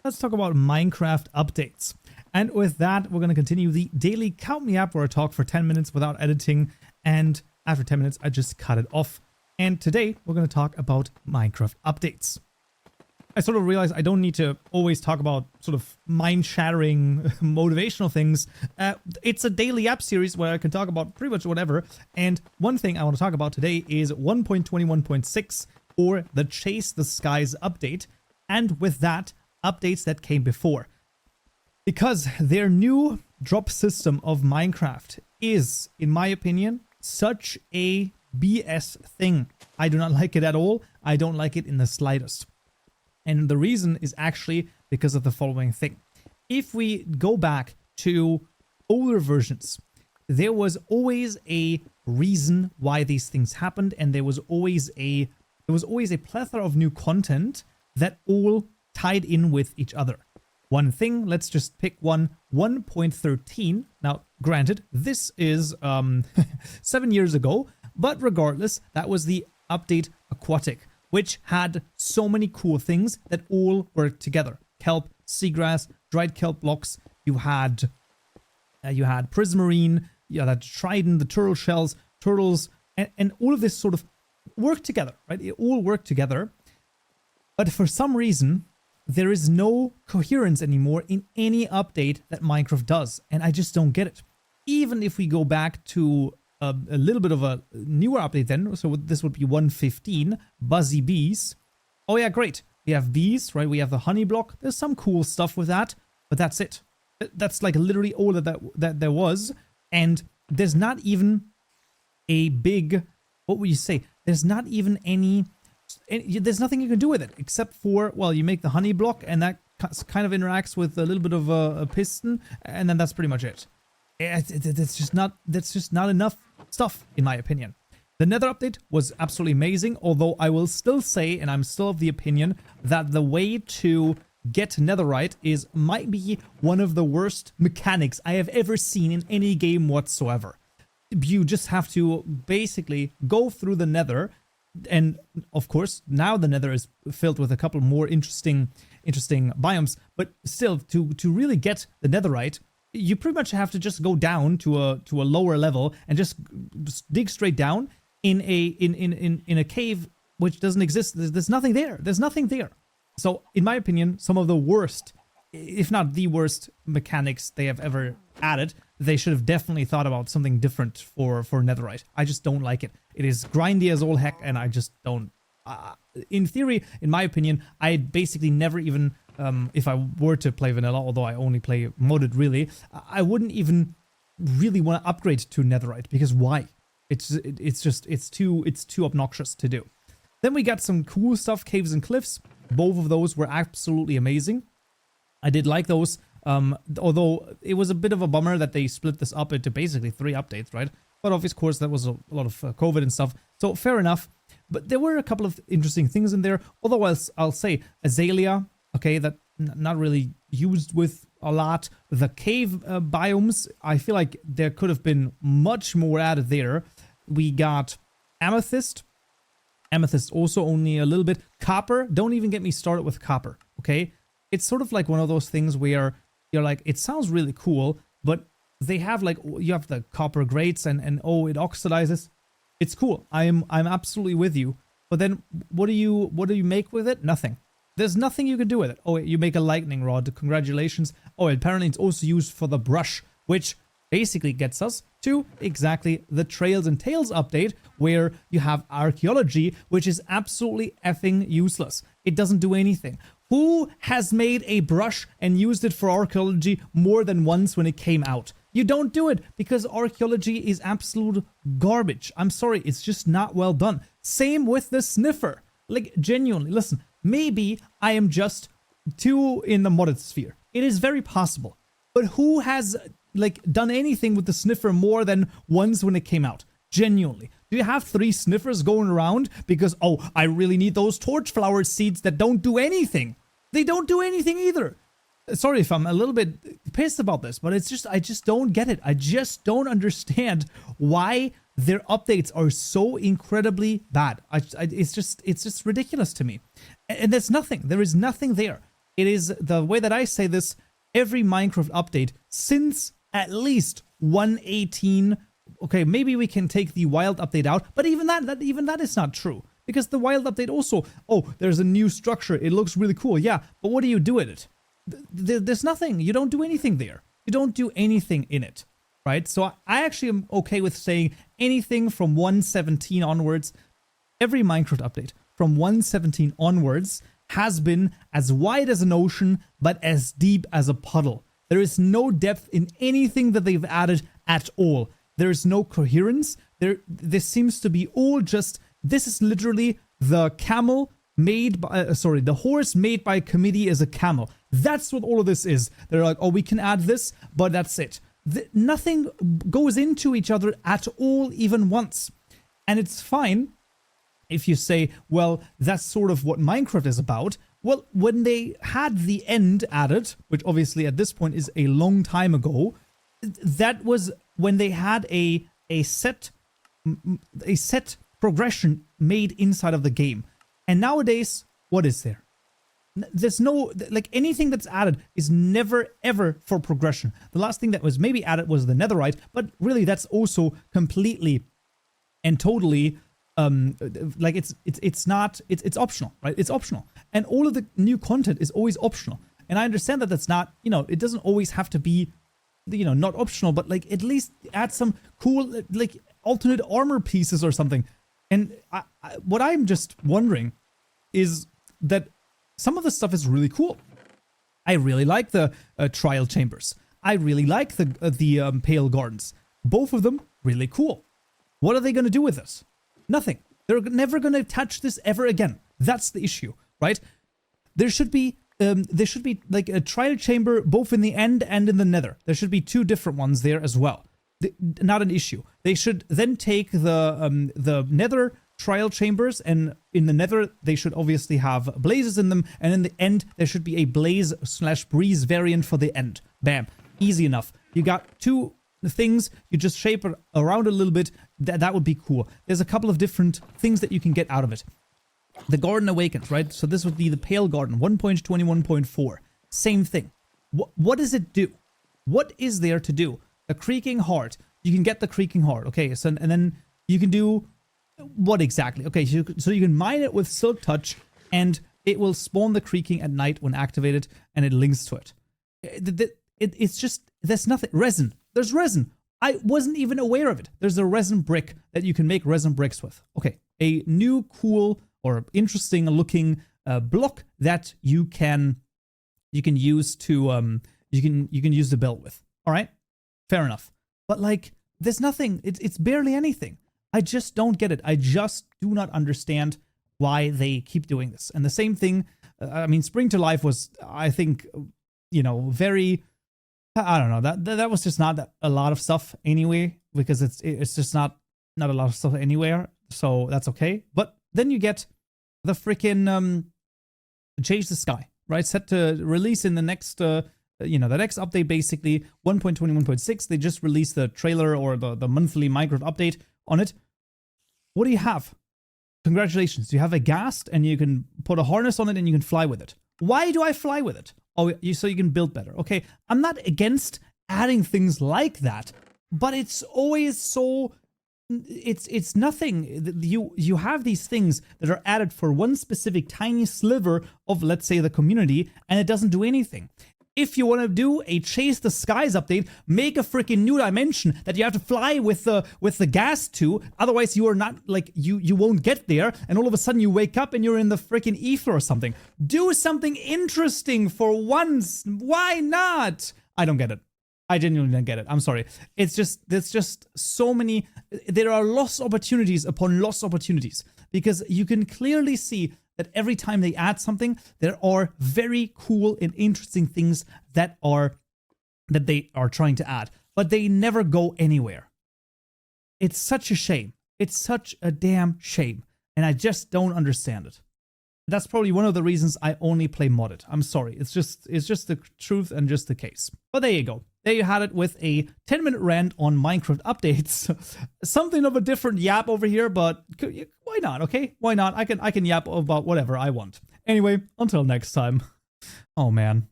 let's talk about Minecraft updates. And with that, we're going to continue the daily Count Me Up, where I talk for 10 minutes without editing, and after 10 minutes, I just cut it off. And today, we're going to talk about Minecraft updates. I sort of realized I don't need to always talk about sort of mind-shattering, motivational things. It's a daily app series where I can talk about pretty much whatever. And one thing I want to talk about today is 1.21.6, or the Chase the Skies update. And with that, updates that came before. Because their new drop system of Minecraft is, in my opinion, such a BS thing. I do not like it at all. I don't like it in the slightest. And the reason is actually because of the following thing. If we go back to older versions, there was always a reason why these things happened, and there was always a plethora of new content that all tied in with each other. One thing, let's just pick one, 1.13. Now, granted, this is 7 years ago, but regardless, that was the update Aquatic, which had so many cool things that all worked together. Kelp, seagrass, dried kelp blocks, you had prismarine, you had trident, the turtle shells, turtles, and all of this sort of worked together, right? It all worked together. But for some reason, there is no coherence anymore in any update that Minecraft does, and I just don't get it. Even if we go back to a little bit of a newer update then, so this would be 1.15, Buzzy Bees. Oh yeah, great. We have bees, right? We have the honey block. There's some cool stuff with that, but that's it. That's like literally all that there was, and there's not even a big, what would you say? There's not even there's nothing you can do with it except for, well, you make the honey block and that kind of interacts with a little bit of a piston, and then that's pretty much it. That's just not enough stuff, in my opinion. The Nether update was absolutely amazing, although I will still say, and I'm still of the opinion, that the way to get netherite might be one of the worst mechanics I have ever seen in any game whatsoever. You just have to basically go through the Nether, and of course now the Nether is filled with a couple more interesting biomes, but still to really get the netherite, you pretty much have to just go down to a lower level and just dig straight down in a cave which doesn't exist. There's nothing there. There's nothing there. So in my opinion, some of the worst, if not the worst mechanics they have ever added. They should have definitely thought about something different for netherite. I just don't like it. It is grindy as all heck, and I just don't. In theory, in my opinion, I basically never even, if I were to play vanilla, although I only play modded really, I wouldn't even really want to upgrade to netherite, because why? It's too obnoxious to do. Then we got some cool stuff, caves and cliffs. Both of those were absolutely amazing. I did like those. Although it was a bit of a bummer that they split this up into basically 3 updates, right? But of course, that was a lot of COVID and stuff, so fair enough. But there were a couple of interesting things in there. Although I'll say Azalea, okay, that not really used with a lot. The cave biomes, I feel like there could have been much more added there. We got Amethyst. Amethyst also only a little bit. Copper, don't even get me started with copper, okay? It's sort of like one of those things where you're like, it sounds really cool, but they have like, you have the copper grates and oh, it oxidizes. It's cool. I'm absolutely with you. But then what do you make with it? Nothing. There's nothing you can do with it. Oh, you make a lightning rod. Congratulations. Oh, apparently it's also used for the brush, which basically gets us to exactly the Trails and Tales update, where you have archaeology, which is absolutely effing useless. It doesn't do anything. Who has made a brush and used it for archaeology more than once when it came out? You don't do it, because archaeology is absolute garbage. I'm sorry, it's just not well done. Same with the sniffer. Like, genuinely, listen, maybe I am just too in the modded sphere. It is very possible. But who has, like, done anything with the sniffer more than once when it came out? Genuinely. Do you have 3 sniffers going around because, oh, I really need those torchflower seeds that don't do anything? They don't do anything either. Sorry if I'm a little bit pissed about this, but it's just, I just don't get it. I just don't understand why their updates are so incredibly bad. It's just ridiculous to me. And there's nothing. There is nothing there. It is, the way that I say this, every Minecraft update since at least 1.18. Okay, maybe we can take the wild update out, but even that is not true. Because the wild update also, oh, there's a new structure, it looks really cool, yeah, but what do you do with it? There's nothing, you don't do anything there. You don't do anything in it, right? So I actually am okay with saying anything from 1.17 onwards, every Minecraft update from 1.17 onwards has been as wide as an ocean, but as deep as a puddle. There is no depth in anything that they've added at all. There is no coherence. This seems to be all just, this is literally the camel made by, the horse made by a committee as a camel. That's what all of this is. They're like, oh, we can add this, but that's it. Nothing goes into each other at all, even once. And it's fine if you say, well, that's sort of what Minecraft is about. Well, when they had the end added, which obviously at this point is a long time ago, that was when they had a set progression made inside of the game. And nowadays, what is there? There's no, like, anything that's added is never ever for progression. The last thing that was maybe added was the netherite, but really that's also completely and totally like it's optional, right? It's optional. And all of the new content is always optional. And I understand that that's not, you know, it doesn't always have to be, you know, not optional, but like at least add some cool like alternate armor pieces or something. And what I'm just wondering is that some of the stuff is really cool. I really like the trial chambers. I really like the pale gardens. Both of them really cool. What are they going to do with this? Nothing. They're never going to touch this ever again. That's the issue, right? There should be like a trial chamber both in the end and in the nether. There should be two different ones there as well. Not an issue. They should then take the nether trial chambers, and in the nether they should obviously have blazes in them, and in the end there should be a blaze/breeze variant for the end. Bam. Easy enough. You got two things, you just shape it around a little bit. That would be cool. There's a couple of different things that you can get out of it. The Garden Awakens, right? So this would be the Pale Garden, 1.21.4. Same thing. What does it do? What is there to do? The Creaking Heart. You can get the Creaking Heart. Okay, so and then you can do what exactly? Okay, so you can mine it with Silk Touch, and it will spawn the Creaking at night when activated, and it links to it. It's just, there's nothing. Resin. There's resin. I wasn't even aware of it. There's a resin brick that you can make resin bricks with. Okay, a new cool or interesting looking block that you can use to you can use the belt with. All right, fair enough. But like, there's nothing. It's barely anything. I just don't get it. I just do not understand why they keep doing this. And the same thing. I mean, Spring to Life was, I think, you know, very. I don't know, that was just not a lot of stuff anyway, because it's just not a lot of stuff anywhere, so that's okay. But then you get the freaking Change the Sky, right? Set to release in the next the next update, basically 1.21.6. They just released the trailer or the monthly Minecraft update on it. What do you have? Congratulations, you have a ghast, and you can put a harness on it and you can fly with it. Why do I fly with it? Oh, so you can build better. Okay, I'm not against adding things like that, but it's always so, it's nothing. You have these things that are added for one specific tiny sliver of, let's say, the community, and it doesn't do anything. If you want to do a Chase the Skies update, make a freaking new dimension that you have to fly with the gas to. Otherwise, you are not, like, you won't get there. And all of a sudden, you wake up and you're in the freaking ether or something. Do something interesting for once. Why not? I don't get it. I genuinely don't get it. I'm sorry. There's just so many. There are lost opportunities upon lost opportunities, because you can clearly see that every time they add something, there are very cool and interesting things that they are trying to add, but they never go anywhere. It's such a shame. It's such a damn shame, and I just don't understand it. That's probably one of the reasons I only play modded. I'm sorry. It's just the truth and just the case. But there you go. There you had it with a 10-minute rant on Minecraft updates. Something of a different yap over here, but why not, okay? Why not? I can yap about whatever I want. Anyway, until next time. Oh man.